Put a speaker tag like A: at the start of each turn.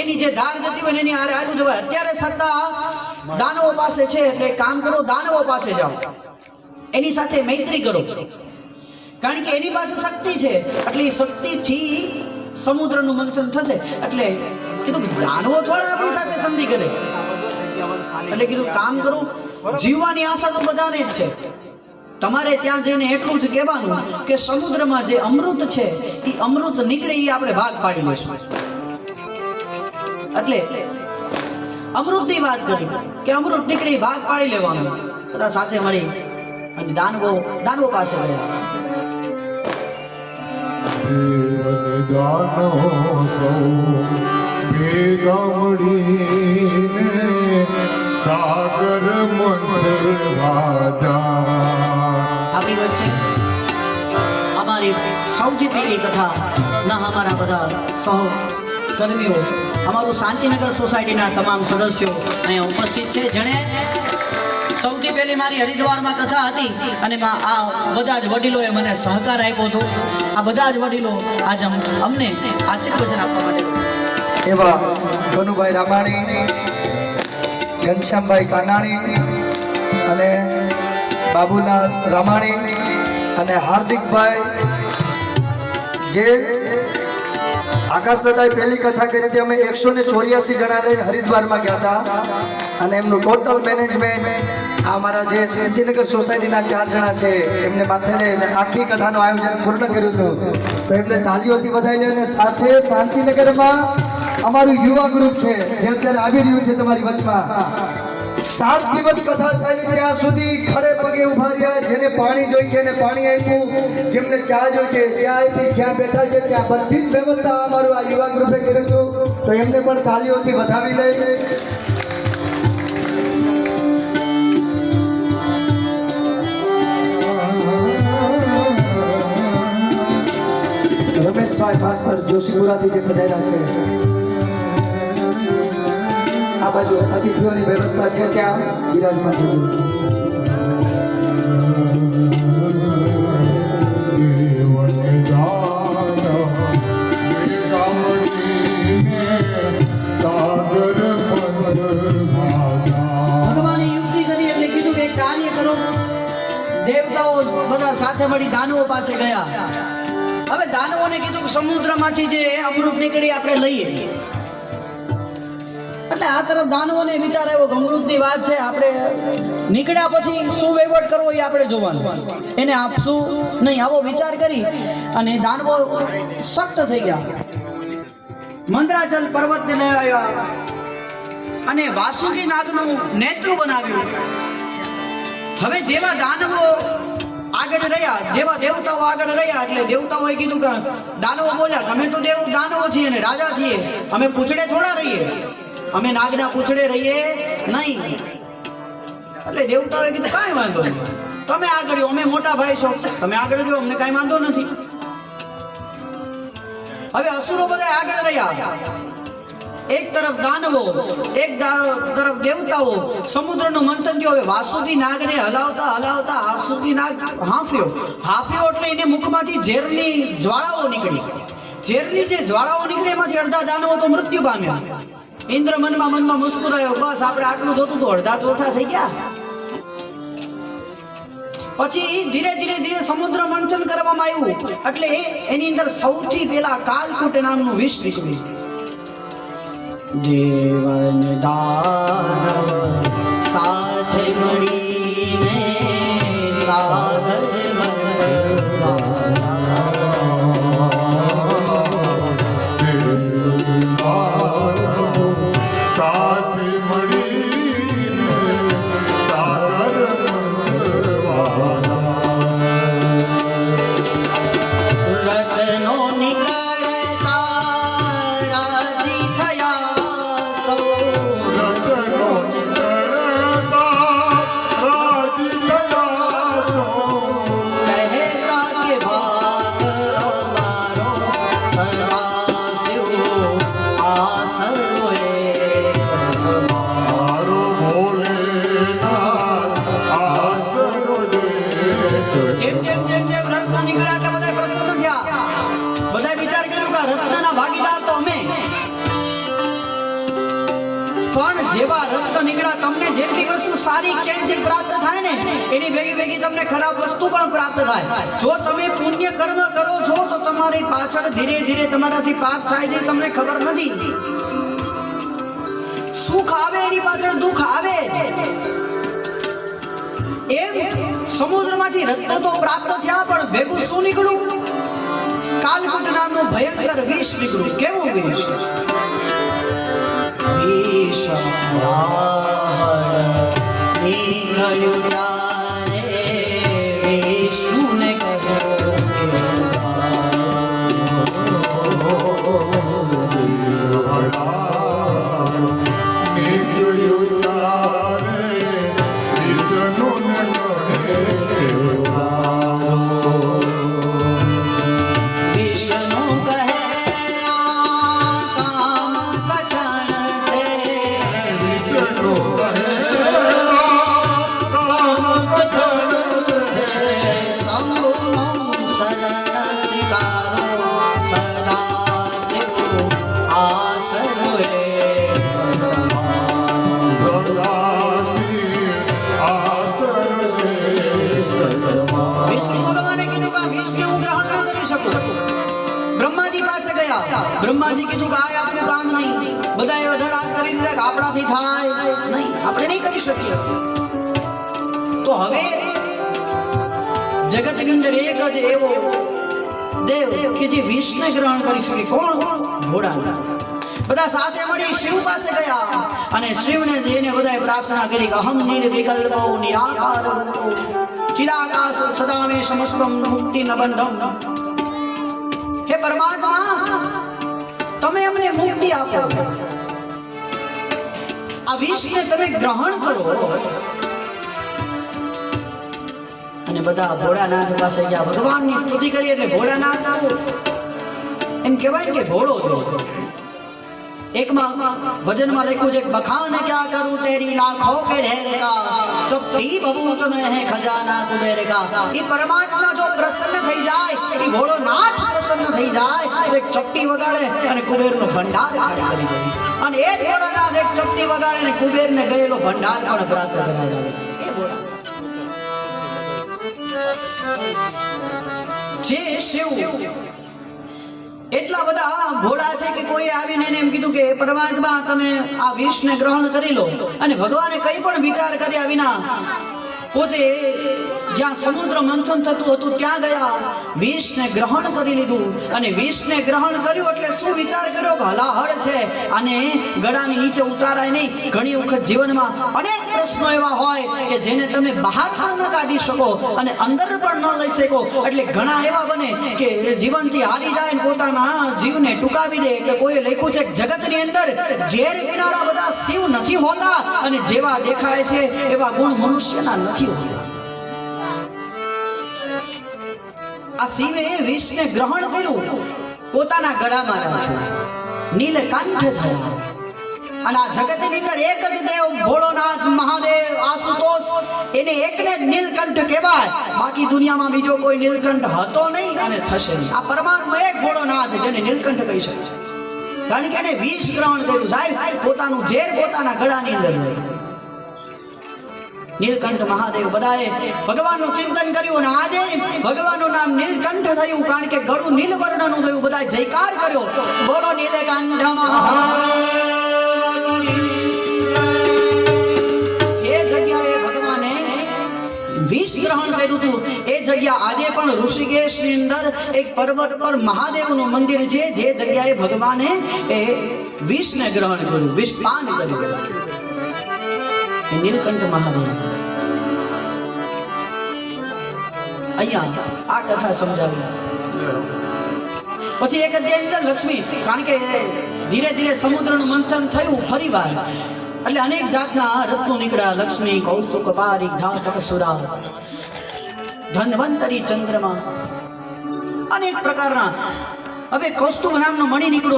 A: એની જે ધાર જતી હોય એની આરે આગળ જવાય. અત્યારે સત્તા દાનવો પાસે છે એટલે કામ કરો, દાનવો પાસે જાઓ, એની સાથે મૈત્રી કરો, કારણ કે એની પાસે શક્તિ છે. એટલે એ શક્તિથી સમુદ્રનું મંથન થશે. એટલે કીધું કે દાનવો થોડા આપણી સાથે સંધિ કરે. એટલે કીધું કામ કરો. જીવવાની આશા તો બધાને જ છે. તમારે ત્યાં જઈને એટલું જ કહેવાનું કે સમુદ્રમાં જે અમૃત છે એ અમૃત નીકળે એ આપણે ભાગ પાડી લઈશું. એટલે અમૃતની વાત કરી કે અમૃત નીકળે એ ભાગ પાડી લેવાનું. બધા સાથે મળી અને દાનવો પાસે ગયા.
B: સાગર
A: આપણી વચ્ચે અમારી સૌથી પહેલી કથા ના અમારા બધા સહકર્મીઓ, અમારું શાંતિનગર સોસાયટીના તમામ સદસ્યો અહીંયા ઉપસ્થિત છે. જેણે સૌથી પહેલી મારી હરિદ્વારમાં કથા હતી અને આ બધા જ વડીલોએ મને સહકાર આપ્યો હતો. આ બધા જ વડીલો આજ અમને આશીર્વચન આપવા માટે
C: એવા કનુભાઈ રામાણી, ઘનશ્યામભાઈ કાનાણી અને બાબુલાલ રામાણી અને હાર્દિકભાઈ, જે આકાશ દાદાએ પહેલી કથા કરી હતી. અમે 184 જણા લઈને હરિદ્વારમાં ગયા હતા અને એમનું ટોટલ મેનેજમેન્ટ આ અમારા જે શાંતિનગર સોસાયટીના 4 જણા છે એમને માથે લઈને આખી કથાનું આયોજન પૂર્ણ કર્યું હતું. તો એમને તાલીઓથી વધાવી લે. અને સાથે શાંતિનગરમાં અમારું યુવા ગ્રુપ છે જે અત્યારે આવી રહ્યું છે તમારી વચમાં. 7 દિવસ કથા ચાલી ત્યાં સુધી ખડે પગે ઉભા રહ્યા. જેને પાણી જોઈ છે એને પાણી આપ્યું, જેમને ચા જોઈ છે ચા આપી, જ્યાં બેઠા છે ત્યાં બધી જ વ્યવસ્થા અમારું આ યુવા ગ્રુપે કર્યું હતું. તો એમને પણ તાલીઓથી વધાવી લઈ. રમેશભાઈ માસ્તર જોશીપુરાથી જે પધાર્યા છે. આ બાજુ અતિથિઓની વ્યવસ્થા છે ત્યાં બિરાજમાન થજો.
A: ભગવાને યુક્તિ કરી એટલે કીધું કે કાર્ય કરો. દેવતાઓ બધા સાથે મળી દાનવો પાસે ગયા. હવે દાનવોને કીધું કે સમુદ્રમાંથી જે અમૃત નીકળી આપણે લઈએ. એટલે આ તરફ દાનવોને વિચાર આવ્યો કે અમૃતની વાત છે, આપણે નીકળ્યા પછી શું વહીવટ કરવો એ આપણે જોવાનું, એને આપશું નહીં આવો વિચાર કરી અને દાનવો સખ્ત થઈ ગયા. મંદરાચલ પર્વતને લઈ આવ્યા અને વાસુકી નાગનું નેતૃ બનાવ્યું. હવે જેવા દાનવો આગળ રહ્યા, જેવા દેવતાઓ આગળ રહ્યા, એટલે દેવતાઓએ કીધું કે દાનવો બોલ્યા કે અમે તો દાનવો છીએ અને રાજા છીએ, અમે પૂછડે થોડા રહીએ, અમે નાગના પૂછડે રહીએ નહીં. એટલે દેવતાઓએ કીધું કાંઈ વાંધો નહીં, તમે આગળ, અમે મોટા ભાઈ છો, તમે આગળ જો, અમને કાંઈ વાંધો નથી. હવે અસુરો બધા આગળ રહ્યા. એક તરફ દાનવો, એક તરફ દેવતાઓ. સમુદ્રનું મંથન થયું. હવે વાસુકી નાગને હલાવતા હલાવતા વાસુકી નાગ હાંફ્યો એટલે એને મુખમાંથી ઝેરની જ્વાળાઓ નીકળી. ઝેરની જે જ્વાળાઓ નીકળી એમાંથી અડધા દાનવો તો મૃત્યુ પામ્યા. ઇન્દ્ર મનમાં મુસ્કુરાયો, બસ આપણે આટલું જોતું તો અડધા તો ઓછા થઈ ગયા. પછી ધીરે ધીરે સમુદ્ર મંથન કરવામાં આવ્યું. એટલે એની અંદર સૌથી પહેલા કાલકૂટ નામનું વિષ નીકળ્યું. દેવન દાનવ સાથે મળીને સાગર પણ જેવા રક્ત નીકળ્યા તમને જેટલી વસ્તુ સારી ક્યાંયથી પ્રાપ્ત થાય ને એની ભેગી ભેગી તમને ખરાબ વસ્તુ પણ પ્રાપ્ત થાય. જો તમે પુણ્ય કર્મ કરો છો તો તમારી પાછળ ધીરે ધીરે તમારાથી પાપ થાય છે, તમને ખબર નથી. સુખ આવે એની પાછળ દુઃખ આવે જ. એમ સમુદ્રમાંથી રત્નો તો પ્રાપ્ત થયા પણ ભેગું શું નીકળ્યું? કાલકૂટ નામનું ભયંકર વિષ નીકળ્યું. કેવું વિષ? વિષ નીકળ્યું ત્યારે વિષ્ણુને કહ્યું વિષ્ણુ કહે આ કામ કઠણ છે, શંભુનો શરણ સ્વીકારો સદા શિવ આસરો રે. વિષ્ણુ ભગવાને કીધું કે આ વિષને હું ગ્રહણ ન કરી શકું. બ્રહ્માજી પાસે ગયા. બ્રહ્માજી કીધું કે આ આપણું કામ નહીં. બધાએ વધારે હાથ કરી દીધા કે આપણાથી થાય નહીં, આપણે નહીં કરી શકીએ. તો હવે જગતની અંદર એક જ એવો દેવ કે જે વિષને ગ્રહણ કરી શકે. કોણ? ભોળાનાથ. બધા સાથે મળી શિવ પાસે ગયા અને શિવને જઈને બધાએ પ્રાર્થના કરી કે અહમ નિર્વિકલ્પો નિરાકાર રૂપો ચિરાકાશ સદા મે સમસ્તમ મુક્તિ ન બંધમ. હે પરમાત્મા, તમે અમને મુક્તિ આપો. આ વિષને તમે ગ્રહણ કરો. અને બધા ભોળાનાથ પાસે ગયા, ભગવાનની સ્તુતિ કરી. એટલે ભોળાનાથ એમ કહેવાય કે ભોળો દેવ. એકમાં ભજનમાં લખ્યું છે બખાન ક્યા કરું તેરી લાખો કે ઢેર કા ચપટી બબૂત મેં હે ખજાના કુબેર કા. એ પરમાત્મા જો પ્રસન્ન થઈ જાય, એ ભોળોનાથ પ્રસન્ન થઈ જાય તો એક ચપટી વગાડે અને કુબેરનો ભંડાર ખાલી કરી દે. અને એ જ ભોળાનાથ એક ચપટી વગાડે અને કુબેરને ગયેલો ભંડાર પણ પ્રાપ્ત કરાવે. એ ભોળા જે શિવ એટલા બધા ભોળા છે કે કોઈ આવીને એને એમ કીધું કે પરમાત્મા તમે આ વિષને ગ્રહણ કરી લો. અને ભગવાને કંઈ પણ વિચાર કર્યા વિના પોતે જ્યાં સમુદ્ર મંથન થતું હતું ત્યાં ગયા, વિષને ગ્રહણ કરી લીધું. અને વિષને ગ્રહણ કર્યું એટલે શું વિચાર કર્યો કે હલાહળ છે અને ગળાની નીચે ઉતારાય નહીં. ઘણી વખત જીવનમાં અનેક પ્રશ્નો એવા હોય કે જેને તમે બહાર પણ ન કાઢી શકો અને અંદર પણ ન લઈ શકો. એટલે ઘણા એવા બને કે જીવનથી હારી જાય ને પોતાના જીવને ટૂંકાવી દે. એટલે કોઈએ લખ્યું છે જગતની અંદર ઝેર પીનારા બધા શિવ નથી હોતા અને જેવા દેખાય છે એવા ગુણ મનુષ્યના નથી હોતા. આ શિવે વિષને ગ્રહણ કર્યું, પોતાના ગળામાં રાખ્યું, નીલકંઠ થયા. અને આ જગતની અંદર એક જ દેવ ભોળોનાથ મહાદેવ આશુતોષ, એને એકને જ નીલકંઠ કહેવાય. બાકી દુનિયામાં બીજો કોઈ નીલકંઠ હતો નહીં અને થશે નહીં. આ પરમાત્મા એક ભોળોનાથ જેને નીલકંઠ કહી શકે છે. કારણ કે એને વિષ ગ્રહણ કર્યું. સાહેબ પોતાનું ઝેર પોતાના ગળાની અંદર લઈ. નીલકંઠ મહાદેવ બધાએ ભગવાનનું ચિંતન કર્યું અને આજે ભગવાનનું નામ નીલકંઠ થયું. કારણ કે ગળું નીલ વર્ણનું થયું. બધાએ જયકાર કર્યો, બોલો નીલકંઠ મહારાજ. જે જગ્યાએ ભગવાને વિષ ગ્રહણ કર્યું હતું એ જગ્યા આજે પણ ઋષિકેશની અંદર એક પર્વત પર મહાદેવનું મંદિર છે. જે જગ્યાએ ભગવાને એ વિષને ગ્રહણ કર્યું, વિષપાન કર્યું. નીલકંઠ મહાદેવ. અહીંયા આ કથા સમજાવી. પછી એક અધ્યાયની અંદર લક્ષ્મી, કારણ કે ધીરે ધીરે સમુદ્રનું મંથન થયું ફરીવાર એટલે અનેક જાતના રત્નો નીકળ્યા. લક્ષ્મી, કૌતુક, પારિક, જાતક, સુરા, ધન્વંતરી, ચંદ્રમા, અનેક પ્રકારના. હવે કૌસ્તુભ નામનો મણિ નીકળ્યો.